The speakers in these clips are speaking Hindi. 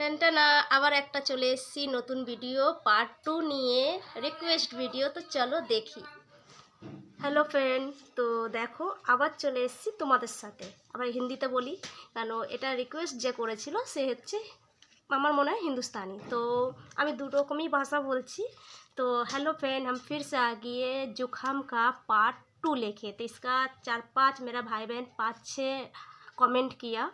টেনটেনা আবার একটা চলে এসেছি নতুন ভিডিও পার্ট 2 নিয়ে, রিকোয়েস্ট ভিডিও। তো চলো দেখি। হ্যালো ফ্রেন্ড, তো দেখো আবার চলে এসেছি তোমাদের সাথে। আবার হিন্দিতে বলি কেন, এটা রিকোয়েস্ট যে করেছিল সে হচ্ছে আমার মনে হয় हिंदुस्तानी, तो আমি दो रकमी भाषा बोलছি। तो हेलो फ्रेंड, हम फिर से आ गए जुखाम का पार्ट 2 लेके। तो इसका 4-5 मेरा भाई बहन 5-6 कमेंट किया,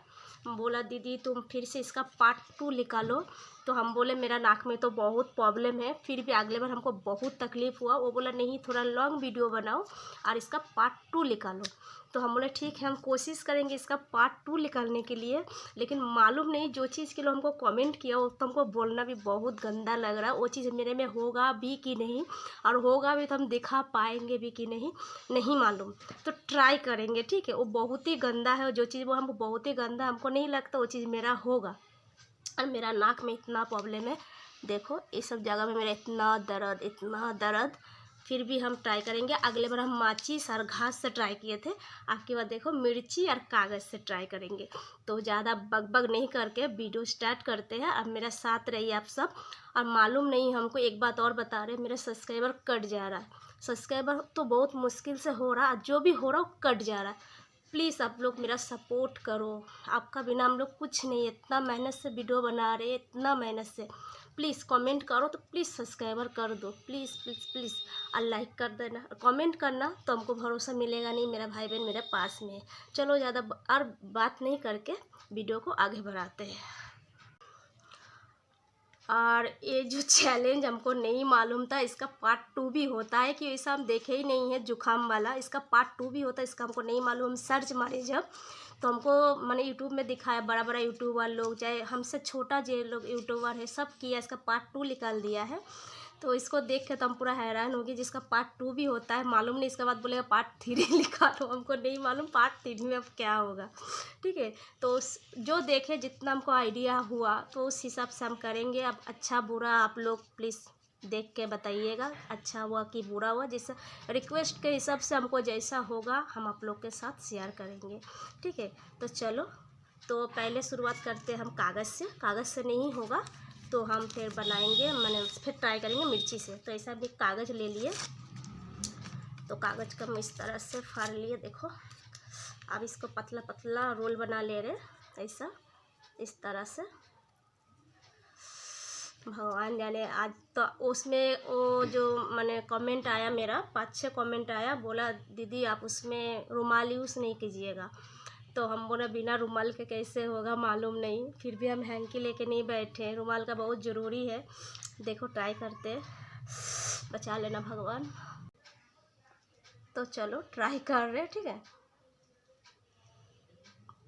बोला दीदी तुम फिर से इसका पार्ट 2 निकालो। तो हम बोले मेरा नाक में तो बहुत प्रॉब्लम है, फिर भी अगले बार हमको बहुत तकलीफ़ हुआ। वो बोला नहीं थोड़ा लॉन्ग वीडियो बनाओ और इसका पार्ट 2 निकालो। तो हम बोले ठीक है, हम कोशिश करेंगे इसका पार्ट 2 निकालने के लिए। लेकिन मालूम नहीं जो चीज़ के लिए हमको कमेंट किया वो तो हमको बोलना भी बहुत गंदा लग रहा है, वो चीज़ मेरे में होगा भी कि नहीं, और होगा भी तो हम दिखा पाएंगे भी कि नहीं, नहीं मालूम। तो ट्राई करेंगे, ठीक है। वो बहुत ही गंदा है, जो चीज़ वो हमको बहुत ही गंदा, हमको नहीं लगता वो चीज़ मेरा होगा। और मेरा नाक में इतना प्रॉब्लम है, देखो ये सब जगह में मेरा इतना दर्द, फिर भी हम ट्राई करेंगे। अगले बार हम माचिस और घास से ट्राई किए थे, आपके बाद देखो मिर्ची और कागज़ से ट्राई करेंगे। तो ज़्यादा बग नहीं करके वीडियो स्टार्ट करते हैं। अब मेरा साथ रहिए आप सब। और मालूम नहीं, हमको एक बात और बता रहे, मेरा सब्सक्राइबर कट जा रहा है। सब्सक्राइबर तो बहुत मुश्किल से हो रहा, जो भी हो रहा वो कट जा रहा है। प्लीज़ आप लोग मेरा सपोर्ट करो, आपका बिना हम लोग कुछ नहीं। इतना मेहनत से वीडियो बना रहे, इतना मेहनत से। प्लीज़ कमेंट करो तो प्लीज़ सब्सक्राइबर कर दो, प्लीज़ प्लीज़ प्लीज़। और लाइक कर देना, कमेंट करना तो हमको भरोसा मिलेगा नहीं मेरा भाई बहन मेरे पास में है। चलो ज़्यादा और बात नहीं करके वीडियो को आगे बढ़ाते हैं। और ये जो चैलेंज हमको नहीं मालूम था इसका पार्ट 2 भी होता है, कि ऐसा हम देखे ही नहीं है जुखाम वाला, इसका पार्ट 2 भी होता है, इसका हमको नहीं मालूम। हम सर्च मारे जब तो हमको मैंने यूट्यूब में दिखाया, बड़ा बड़ा यूट्यूबर लोग, चाहे हमसे छोटा जो लोग यूट्यूबर है सब किया, इसका पार्ट 2 निकाल दिया है। तो इसको देख के तो हम पूरा हैरान हो गए, जिसका पार्ट 2 भी होता है मालूम नहीं। इसके बाद बोलेगा पार्ट 3 निकालो, हमको नहीं मालूम पार्ट 3 में अब क्या होगा, ठीक है। तो जो देखे जितना हमको आइडिया हुआ तो उस हिसाब से हम करेंगे। अब अच्छा बुरा आप लोग प्लीज़ देख के बताइएगा, अच्छा हुआ कि बुरा हुआ। जैसे रिक्वेस्ट के हिसाब से हमको जैसा होगा हम आप लोग के साथ शेयर करेंगे, ठीक है। तो चलो, तो पहले शुरुआत करते हैं हम कागज़ से। कागज़ से नहीं होगा तो हम फिर बनाएंगे, मैंने फिर ट्राई करेंगे मिर्ची से। तो ऐसा भी कागज़ ले लिए, तो कागज़ का हम इस तरह से फाड़ लिए, देखो। अब इसको पतला पतला रोल बना ले रहे, ऐसा इस तरह से। भगवान जाने, आज तो उसमें वो जो मैंने कमेंट आया, मेरा 5-6 कमेंट आया, बोला दीदी आप उसमें रुमाल यूज़ नहीं कीजिएगा। तो हम बोला बिना रुमाल के कैसे होगा, मालूम नहीं। फिर भी हम हैंकी लेके नहीं बैठे, रुमाल का बहुत ज़रूरी है। देखो ट्राई करते, बचा लेना भगवान। तो चलो ट्राई कर रहे, ठीक है।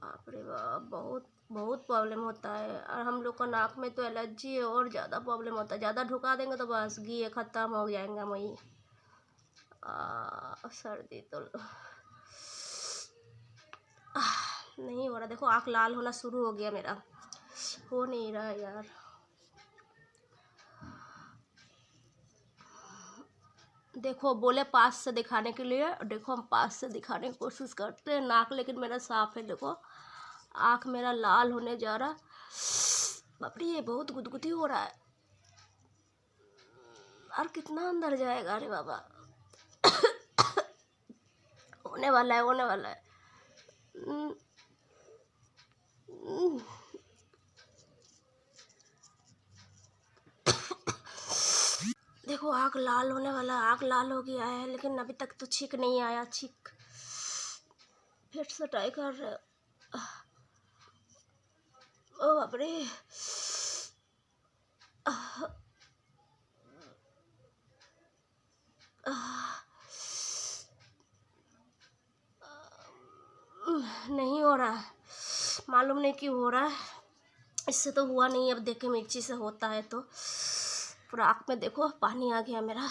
बाप रे बाप, बहुत बहुत प्रॉब्लम होता है। और हम लोग को नाक में तो एलर्जी है और ज़्यादा प्रॉब्लम होता है। ज़्यादा ढुका देंगे तो बस घी ख़त्म हो जाएगा वही। सर्दी तो नहीं हो रहा, देखो आँख लाल होना शुरू हो गया मेरा, हो नहीं रहा यार। देखो बोले पास से दिखाने के लिए, देखो हम पास से दिखाने की कोशिश करते हैं नाक, लेकिन मेरा साफ है। देखो आँख मेरा लाल होने जा रहा। बाप रे, ये बहुत गुदगुदी हो रहा है। और कितना अंदर जाएगा, अरे बाबा। होने वाला है, होने वाला है। देखो आँख लाल होने वाला, आँख लाल हो गया है, लेकिन अभी तक तो छींक नहीं आया। छींक फिर से ट्राई कर रहे। ओ बाप रे, नहीं हो रहा है, मालूम नहीं क्यों हो रहा है। इससे तो हुआ नहीं, अब देखे मिर्ची से होता है तो पूरा आँख में देखो पानी आ गया मेरा।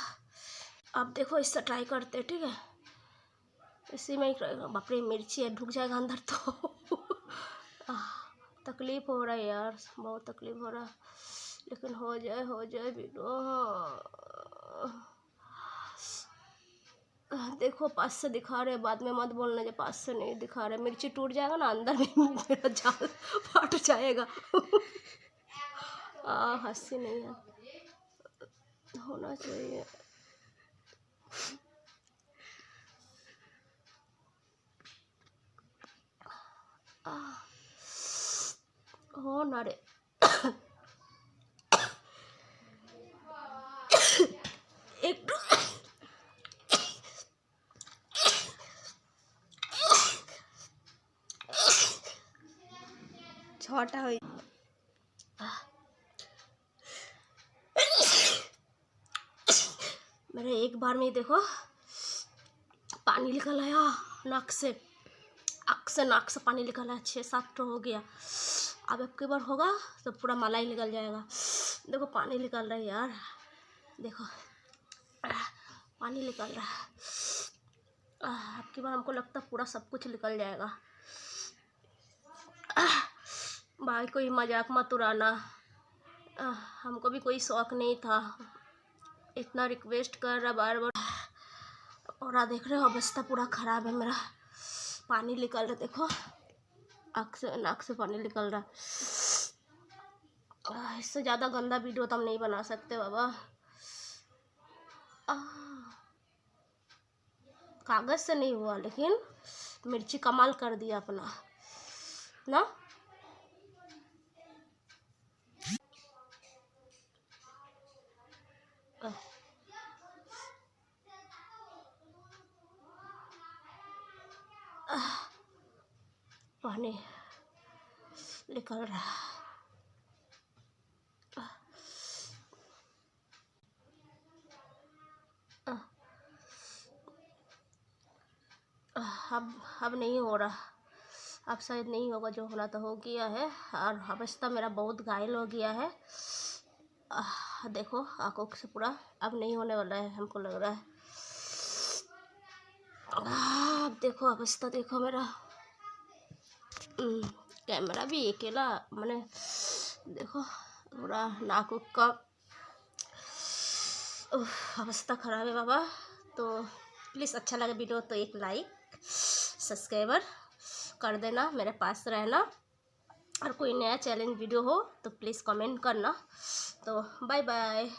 अब देखो इससे ट्राई करते, ठीक है। इसी में ही ट्राई। बाप रे, मिर्ची है, ढुक जाएगा अंदर तो। तकलीफ़ हो रहा है यार, बहुत तकलीफ़ हो रहा है, लेकिन हो जाए वीडियो। देखो पास से दिखा रहे, बाद में मत बोलना जब पास से नहीं दिखा रहे। मिर्ची टूट जाएगा ना अंदर में, मेरा जाल फट जाएगा। हंसी नहीं है, होना चाहिए। हो ना रे। एक छोटा हुई मेरे एक बार में ही देखो पानी निकल आया नाक से, नाक से पानी निकल आया, 6-7 तो हो गया। अब एक बार होगा तो पूरा मलाई निकल जाएगा। देखो पानी निकल रहा है यार, देखो पानी निकल रहा है। अब की बार हमको लगता है पूरा सब कुछ निकल जाएगा। भाई कोई मजाक मत उड़ाना, हमको भी कोई शौक नहीं था, इतना रिक्वेस्ट कर रहा बार बार। और देख रहे हो अवस्था पूरा ख़राब है मेरा, पानी निकल रहा, देखो आँख से नाक से पानी निकल रहा। इससे ज़्यादा गंदा वीडियो तो हम नहीं बना सकते बाबा। कागज़ से नहीं हुआ, लेकिन मिर्ची कमाल कर दिया अपना ना। पानी निकल रहा। अब नहीं हो रहा, अब शायद नहीं होगा, जो होना तो हो गया है। और अवस्था मेरा बहुत घायल हो गया है। देखो आँखों से पूरा अब नहीं होने वाला है, हमको लग रहा है। अब देखो अवस्था देखो मेरा, कैमरा भी अकेला मैंने देखो पूरा नाक का अवस्था ख़राब है बाबा। तो प्लीज़ अच्छा लगे वीडियो तो एक लाइक सब्सक्राइबर कर देना, मेरे पास रहना। और कोई नया चैलेंज वीडियो हो तो प्लीज़ कमेंट करना। तो बाय बाय।